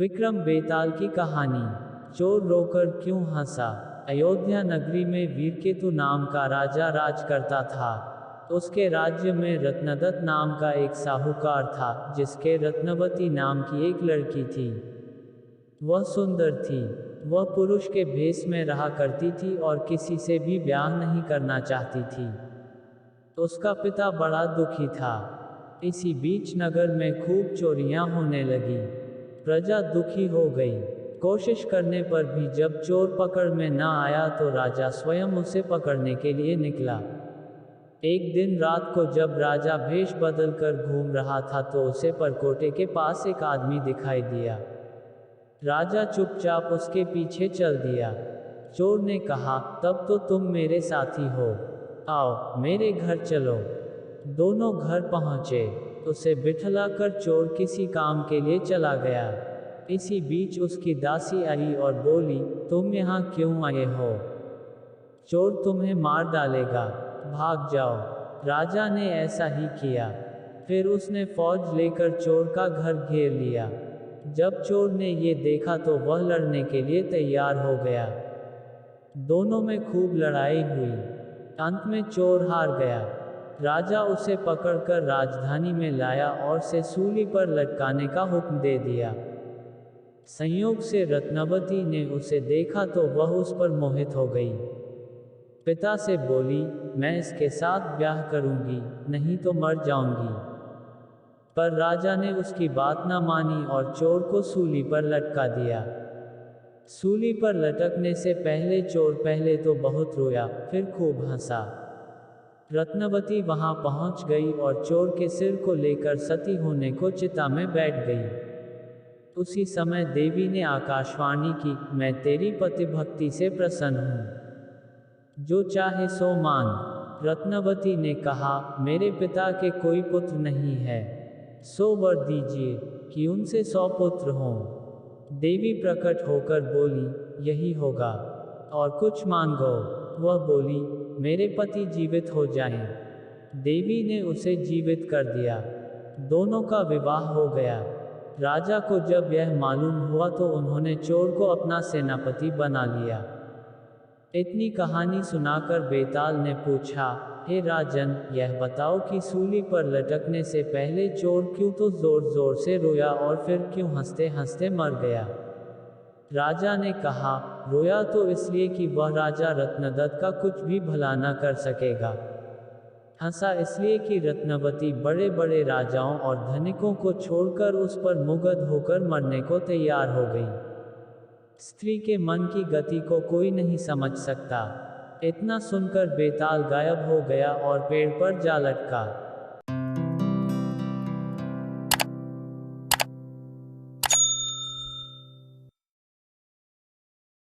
विक्रम बेताल की कहानी। चोर रोकर क्यों हंसा। अयोध्या नगरी में वीरकेतु नाम का राजा राज करता था। उसके राज्य में रत्नदत्त नाम का एक साहूकार था, जिसके रत्नवती नाम की एक लड़की थी। वह सुंदर थी। वह पुरुष के भेष में रहा करती थी और किसी से भी ब्याह नहीं करना चाहती थी। उसका पिता बड़ा दुखी था। इसी बीच नगर में खूब चोरियां होने लगी। प्रजा दुखी हो गई। कोशिश करने पर भी जब चोर पकड़ में न आया तो राजा स्वयं उसे पकड़ने के लिए निकला। एक दिन रात को जब राजा भेष बदलकर घूम रहा था तो उसे परकोटे के पास एक आदमी दिखाई दिया। राजा चुपचाप उसके पीछे चल दिया। चोर ने कहा, तब तो तुम मेरे साथी हो, आओ मेरे घर चलो। दोनों घर पहुंचे। उसे बिठलाकर चोर किसी काम के लिए चला गया। इसी बीच उसकी दासी आई और बोली, तुम यहाँ क्यों आए हो? चोर तुम्हें मार डालेगा, भाग जाओ। राजा ने ऐसा ही किया। फिर उसने फौज लेकर चोर का घर घेर लिया। जब चोर ने ये देखा तो वह लड़ने के लिए तैयार हो गया। दोनों में खूब लड़ाई हुई। अंत में चोर हार गया। राजा उसे पकड़कर राजधानी में लाया और उसे सूली पर लटकाने का हुक्म दे दिया। संयोग से रत्नवती ने उसे देखा तो वह उस पर मोहित हो गई। पिता से बोली, मैं इसके साथ ब्याह करूंगी, नहीं तो मर जाऊंगी। पर राजा ने उसकी बात न मानी और चोर को सूली पर लटका दिया। सूली पर लटकने से पहले चोर पहले तो बहुत रोया, फिर खूब हंसा। रत्नवती वहां पहुंच गई और चोर के सिर को लेकर सती होने को चिता में बैठ गई। उसी समय देवी ने आकाशवाणी की, मैं तेरी पतिभक्ति से प्रसन्न हूं, जो चाहे सो मांग। रत्नवती ने कहा, मेरे पिता के कोई पुत्र नहीं है, सो वर दीजिए कि उनसे 100 पुत्र हों। देवी प्रकट होकर बोली, यही होगा, और कुछ मांगो। वह बोली, मेरे पति जीवित हो जाएं। देवी ने उसे जीवित कर दिया। दोनों का विवाह हो गया। राजा को जब यह मालूम हुआ तो उन्होंने चोर को अपना सेनापति बना लिया। इतनी कहानी सुनाकर बेताल ने पूछा, हे राजन, यह बताओ कि सूली पर लटकने से पहले चोर क्यों तो जोर जोर से रोया और फिर क्यों हंसते हंसते मर गया? राजा ने कहा, रोया तो इसलिए कि वह राजा रत्नदत्त का कुछ भी भला न कर सकेगा। हंसा इसलिए कि रत्नवती बड़े बड़े राजाओं और धनिकों को छोड़कर उस पर मुग्ध होकर मरने को तैयार हो गई। स्त्री के मन की गति को कोई नहीं समझ सकता। इतना सुनकर बेताल गायब हो गया और पेड़ पर जा लटका।